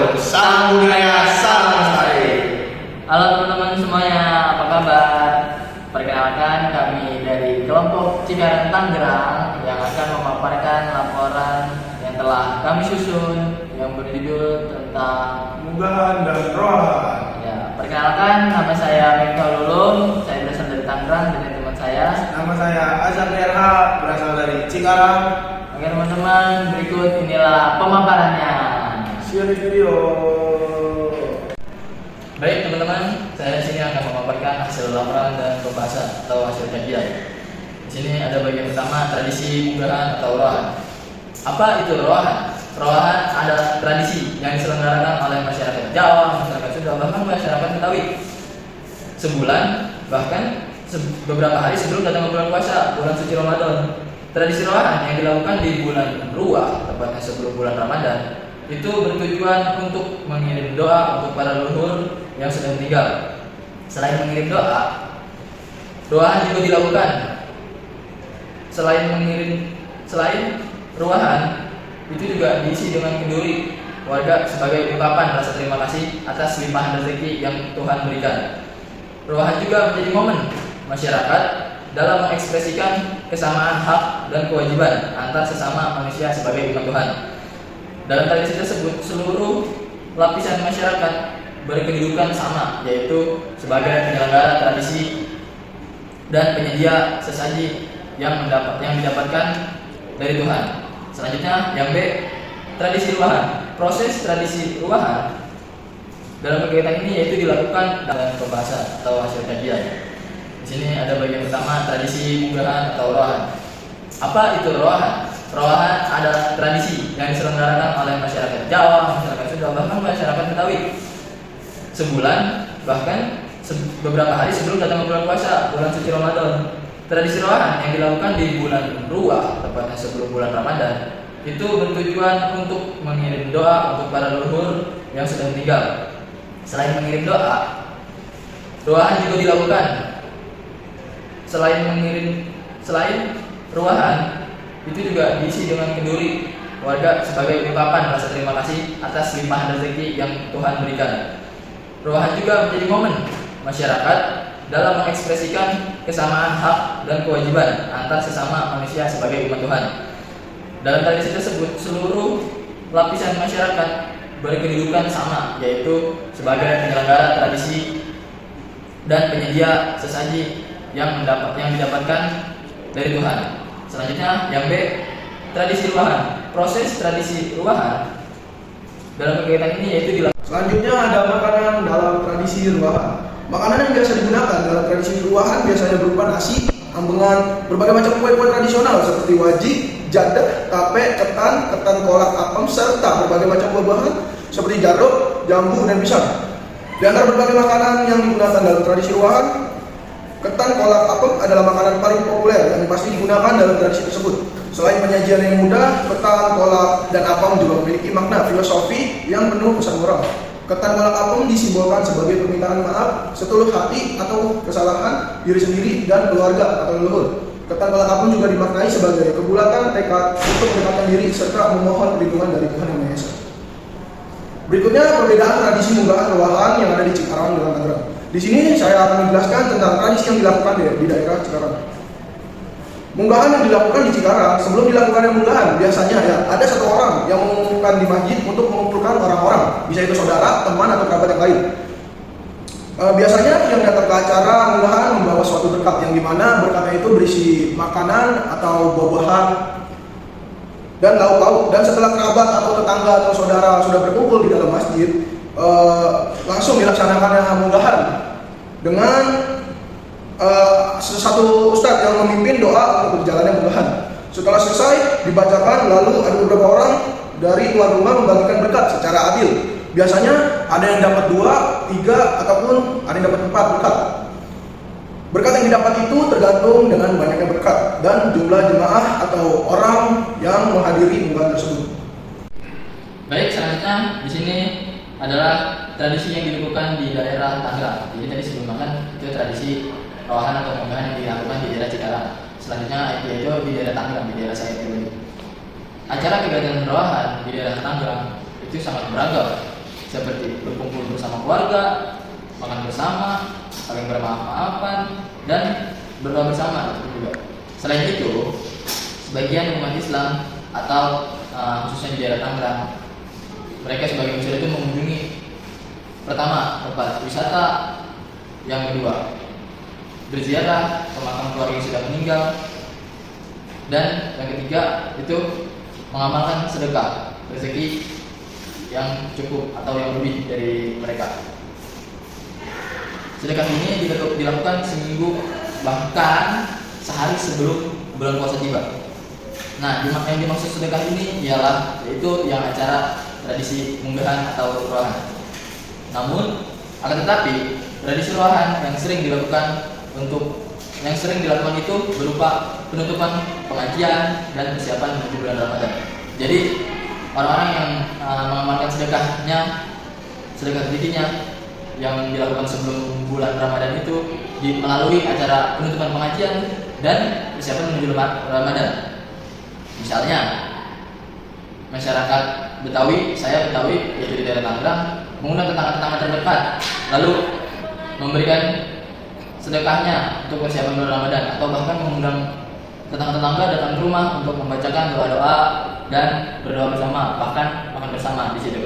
Waduh, sang budaya sang lestari. Halo teman-teman semuanya, apa kabar? Perkenalkan, kami dari kelompok Cikarang Tangerang yang akan memaparkan laporan yang telah kami susun yang berjudul tentang Munggahan dan rohan. ya, perkenalkan, nama saya Miftah Lulung, saya berasal dari Tangerang dengan teman saya. Nama saya Azhar DRH, berasal dari Cikarang. Oke teman-teman, berikut inilah pemaparannya. Share video. Baik teman-teman, saya di sini akan memaparkan hasil laporan dan pembahasan atau hasil kajian. Di sini ada bagian pertama, tradisi munggahan atau rohan. Apa itu rohan? Rohan adalah tradisi yang diselenggarakan oleh masyarakat Jawa, masyarakat Sunda, bahkan masyarakat Betawi. Sebulan, bahkan beberapa hari sebelum datang bulan puasa, bulan suci Ramadan. Tradisi rohan yang dilakukan di bulan Ruah, tepatnya sebelum bulan Ramadan, itu bertujuan untuk mengirim doa untuk para leluhur yang sudah meninggal. Selain mengirim doa, rohan juga dilakukan. Selain ruahan, itu juga diisi dengan kenduri warga sebagai ungkapan rasa terima kasih atas limpahan rezeki yang Tuhan berikan. Ruahan juga menjadi momen masyarakat dalam mengekspresikan kesamaan hak dan kewajiban antar sesama manusia sebagai umat Tuhan. Dalam tradisi tersebut, seluruh lapisan masyarakat berkedudukan sama, yaitu sebagai penyelenggara tradisi dan penyedia sesaji yang didapatkan dari Tuhan. Selanjutnya, yang B, tradisi ruahan. Proses tradisi ruahan dalam kegiatan ini yaitu dilakukan dalam pembahasan atau hasil kajian. Di sini ada bagian pertama, tradisi munggahan atau rohan. Apa itu rohan? Rohan adalah tradisi yang diselenggarakan oleh masyarakat Jawa, masyarakat Sunda, bahkan masyarakat Betawi. Sebulan, bahkan beberapa hari sebelum datang bulan puasa, bulan suci Ramadan. Tradisi rohan yang dilakukan di bulan Ruah, tepatnya sebelum bulan Ramadan, itu bertujuan untuk mengirim doa untuk para leluhur yang sudah meninggal. Selain mengirim doa, rohan juga dilakukan. Selain ruahan, itu juga diisi dengan kenduri warga sebagai ungkapan rasa terima kasih atas limpahan rezeki yang Tuhan berikan. Ruahan juga menjadi momen masyarakat dalam mengekspresikan kesamaan hak dan kewajiban antar sesama manusia sebagai umat Tuhan. Dalam tradisi tersebut, seluruh lapisan masyarakat berkedudukan sama, yaitu sebagai penyelenggara tradisi dan penyedia sesaji yang didapatkan dari Tuhan. Selanjutnya, yang B, tradisi ruahan. Proses tradisi ruahan dalam kegiatan ini yaitu dilakukan. Selanjutnya ada makanan dalam tradisi ruahan. Makanan yang biasa digunakan dalam tradisi ruahan biasanya berupa nasi, ambengan, berbagai macam kue-kue tradisional seperti wajik, jadah, tape, ketan kolak, apem, serta berbagai macam buah-buahan seperti jeruk, jambu, dan pisang. Di antara berbagai makanan yang digunakan dalam tradisi ruahan, ketan kolak apem adalah makanan paling populer yang pasti digunakan dalam tradisi tersebut. Selain penyajian yang mudah, ketan kolak dan apem juga memiliki makna filosofi yang penuh pesan moral. Ketan kolak apem disimbolkan sebagai permintaan maaf setulus hati atau kesalahan diri sendiri dan keluarga atau leluhur. Ketan kolak apem juga dimaknai sebagai kebulatan tekad untuk mendekatkan diri serta memohon perlindungan dari Tuhan Yang Maha Esa. Berikutnya perbedaan tradisi munggahan ruahan yang ada di Cikarang dan Tangerang. Di sini saya akan menjelaskan tentang tradisi yang dilakukan di daerah Cikarang. Munggahan yang dilakukan di Cikarang, sebelum dilakukannya munggahan, biasanya ya ada satu orang yang mengumumkan di masjid untuk mengumpulkan orang-orang, bisa itu saudara, teman, atau kerabat yang lain. Biasanya yang datang ke acara munggahan membawa suatu berkat, yang dimana berkatnya itu berisi makanan atau buah-buahan dan lauk-lauk. Dan setelah kerabat atau tetangga atau saudara sudah berkumpul di dalam masjid, langsung dilaksanakannya munggahan dengan satu ustadz yang memimpin doa untuk berjalannya munggahan. Setelah selesai dibacakan, lalu ada beberapa orang dari tuan rumah membagikan berkat secara adil. Biasanya ada yang dapat 2, 3, ataupun ada yang dapat 4 berkat. Berkat yang didapat itu tergantung dengan banyaknya berkat dan jumlah jemaah atau orang yang menghadiri munggahan tersebut. Baik, selanjutnya di sini adalah tradisi yang dilakukan di daerah Tangerang. Jadi tadi sebelum makan itu tradisi rohan atau munggahan yang dilakukan di daerah Cikarang. Selanjutnya yaitu di daerah Tangerang, di daerah saya pribadi. Acara kegiatan rohan di daerah Tangerang itu sangat beragam. seperti berkumpul bersama keluarga, makan bersama, saling bermaaf-maafan, dan berdoa bersama juga. Selain itu, sebagian umat Islam atau khususnya di daerah Tangerang, mereka sebagai muslim itu mengunjungi pertama tempat wisata, yang kedua berziarah ke makam keluarga yang sudah meninggal, dan yang ketiga itu mengamalkan sedekah rezeki yang cukup atau yang lebih dari mereka. Sedekah ini dilakukan seminggu bahkan sehari sebelum bulan puasa tiba. Nah, yang dimaksud sedekah ini ialah yaitu yang acara tradisi munggahan atau ruahan. Namun akan tetapi tradisi ruahan yang sering dilakukan itu berupa penutupan pengajian dan persiapan menuju bulan Ramadan. Jadi orang-orang yang mengamalkan sedekah rezekinya yang dilakukan sebelum bulan Ramadan itu melalui acara penutupan pengajian dan persiapan menuju Ramadan. Misalnya masyarakat Betawi, saya Betawi yaitu di daerah Tangerang, mengundang tetangga-tetangga terdekat lalu memberikan sedekahnya untuk persiapan bulan Ramadan, atau bahkan mengundang tetangga-tetangga datang ke rumah untuk membacakan doa-doa dan berdoa bersama, bahkan makan bersama di situ.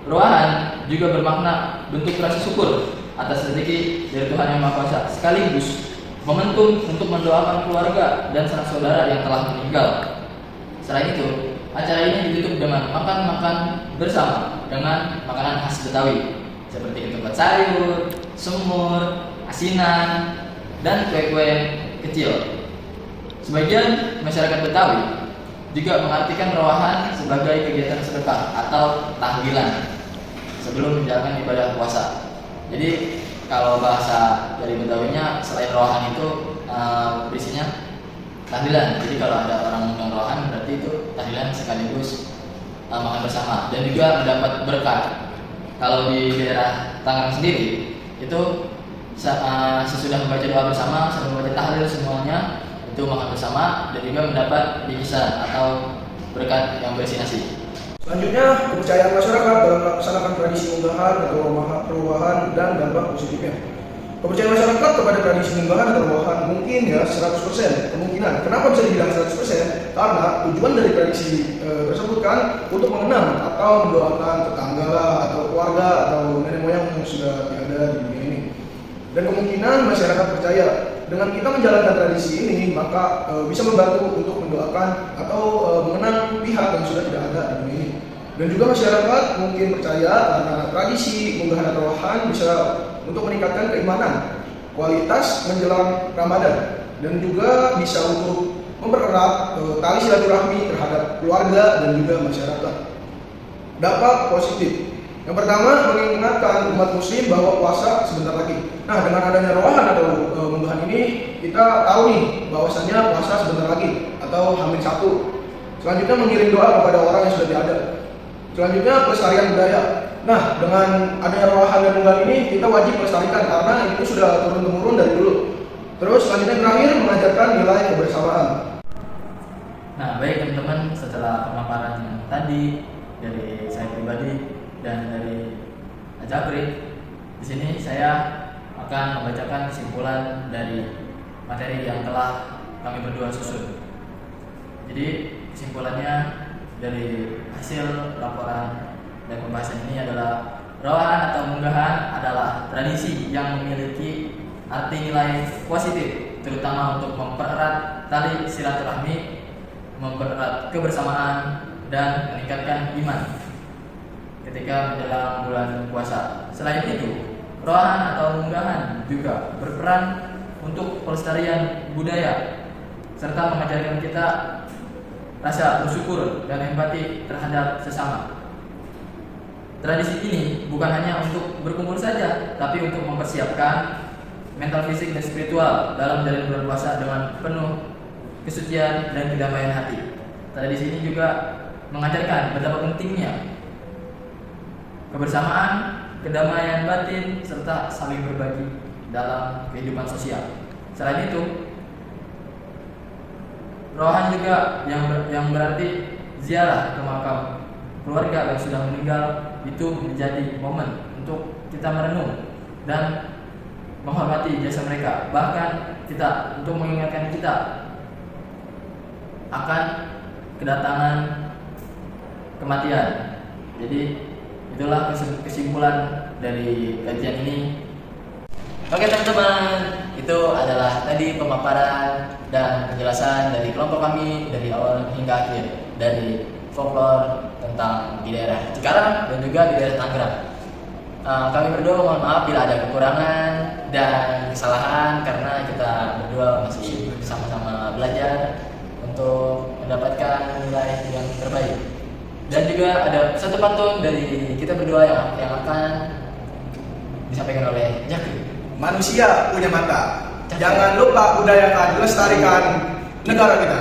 Ruahan juga bermakna bentuk rasa syukur atas rezeki dari Tuhan Yang Maha Kuasa, sekaligus momentum untuk mendoakan keluarga dan sanak saudara yang telah meninggal. Selain itu, acara ini ditutup dengan makan-makan bersama dengan makanan khas Betawi seperti ketupat sayur, semur, asinan, dan kue-kue kecil. Sebagian masyarakat Betawi juga mengartikan ruahan sebagai kegiatan sedekah atau tahlilan sebelum menjalankan ibadah puasa. Jadi kalau bahasa dari Betawinya, selain ruahan itu berisinya tahlilan. Jadi kalau ada orang yang ruahan berarti itu tahlilan sekaligus makan bersama dan juga mendapat berkah. Kalau di daerah Tangerang sendiri itu sesudah membaca doa bersama, sambil membaca tahlil semuanya itu makan bersama dan juga mendapat bingkisan atau berkat yang berisi nasi. Selanjutnya, kepercayaan masyarakat dalam melaksanakan tradisi munggahan atau ruahan dan dampak positifnya. Kepercayaan masyarakat kepada tradisi munggahan atau ruahan mungkin ya 100% kemungkinan. Kenapa bisa dibilang 100%? Karena tujuan dari tradisi tersebut kan untuk mengenang atau mendoakan tetangga atau keluarga atau nenek moyang yang sudah tiada di dunia ini. Dan kemungkinan masyarakat percaya dengan kita menjalankan tradisi ini maka bisa membantu untuk mendoakan atau mengenang pihak yang sudah tidak ada di dunia ini. Dan juga masyarakat mungkin percaya karena tradisi munggahan atau ruahan bisa untuk meningkatkan keimanan, kualitas menjelang Ramadan, dan juga bisa untuk mempererat tali silaturahmi terhadap keluarga dan juga masyarakat. Dampak positif. Yang pertama, mengingatkan umat muslim bahwa puasa sebentar lagi. Nah, dengan adanya ruahan atau munggahan ini, kita tahu nih bahwasannya puasa sebentar lagi atau H-1. Selanjutnya, mengirim doa kepada orang yang sudah tiada. Selanjutnya, pelestarian budaya. Nah, dengan adanya ruahan dan munggahan ini, kita wajib melestarikan karena itu sudah turun-temurun dari dulu. Terus selanjutnya terakhir, mengajarkan nilai kebersamaan. Nah, baik teman-teman, setelah pemaparan tadi dari saya pribadi dan dari Ajapri, di sini saya akan membacakan kesimpulan dari materi yang telah kami berdua susun. Jadi kesimpulannya dari hasil laporan dan pembahasan ini adalah ruahan atau munggahan adalah tradisi yang memiliki arti nilai positif, terutama untuk mempererat tali silaturahmi, mempererat kebersamaan, dan meningkatkan iman ketika menjelang bulan puasa. Selain itu, ruahan atau munggahan juga berperan untuk pelestarian budaya serta mengajarkan kita rasa bersyukur dan empati terhadap sesama. Tradisi ini bukan hanya untuk berkumpul saja, tapi untuk mempersiapkan mental, fisik, dan spiritual dalam menjalani bulan puasa dengan penuh kesucian dan kedamaian hati. Tradisi ini juga mengajarkan betapa pentingnya kebersamaan, kedamaian batin, serta saling berbagi dalam kehidupan sosial. Selain itu, ruahan juga yang berarti ziarah ke makam keluarga yang sudah meninggal itu menjadi momen untuk kita merenung dan menghormati jasa mereka. Bahkan kita untuk mengingatkan kita akan kedatangan kematian. Jadi itulah kesimpulan dari kajian ini. Oke teman-teman, itu adalah tadi pemaparan dan penjelasan dari kelompok kami dari awal hingga akhir dari folklore tentang di daerah Cikarang dan juga di daerah Tangerang. Kami berdua mohon maaf bila ada kekurangan dan kesalahan karena kita berdua masih sama-sama belajar untuk mendapatkan nilai yang terbaik. Dan juga ada satu pantun dari kita berdua yang akan disampaikan oleh Jaki. Manusia punya mata. Jangan lupa budayakan, lestarikan negara kita.